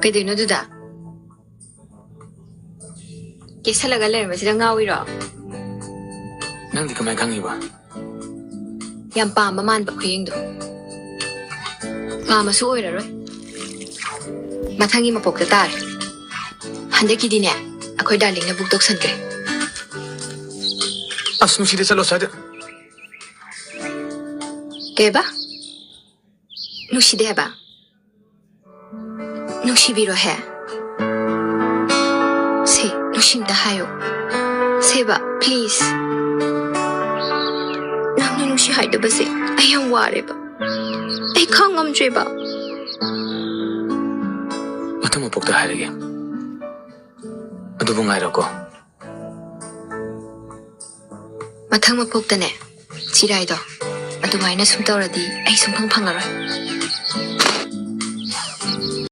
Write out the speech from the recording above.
Kaido no duda. Kesalaga lerma sida ngawiro. Nang di ka may kangiba. Yang pamba man ba kuying do. Pama su oiraroi. Mathangi mapokta tar. Handeki dine akhoi darling na bukdok santre. As nung sida sa losada. Keba? Nushide ba? Nushibiro he. Se, nushimda hayo. Seba, please. Nangni nushi haida ba se? Ayang ware ba? Ay kangam jwe ba? Mata mo pokta harige. Adubo ngay ko. Mathang mapoktane. Chiraido. Adumai na touradi ay suphang fanglaroi.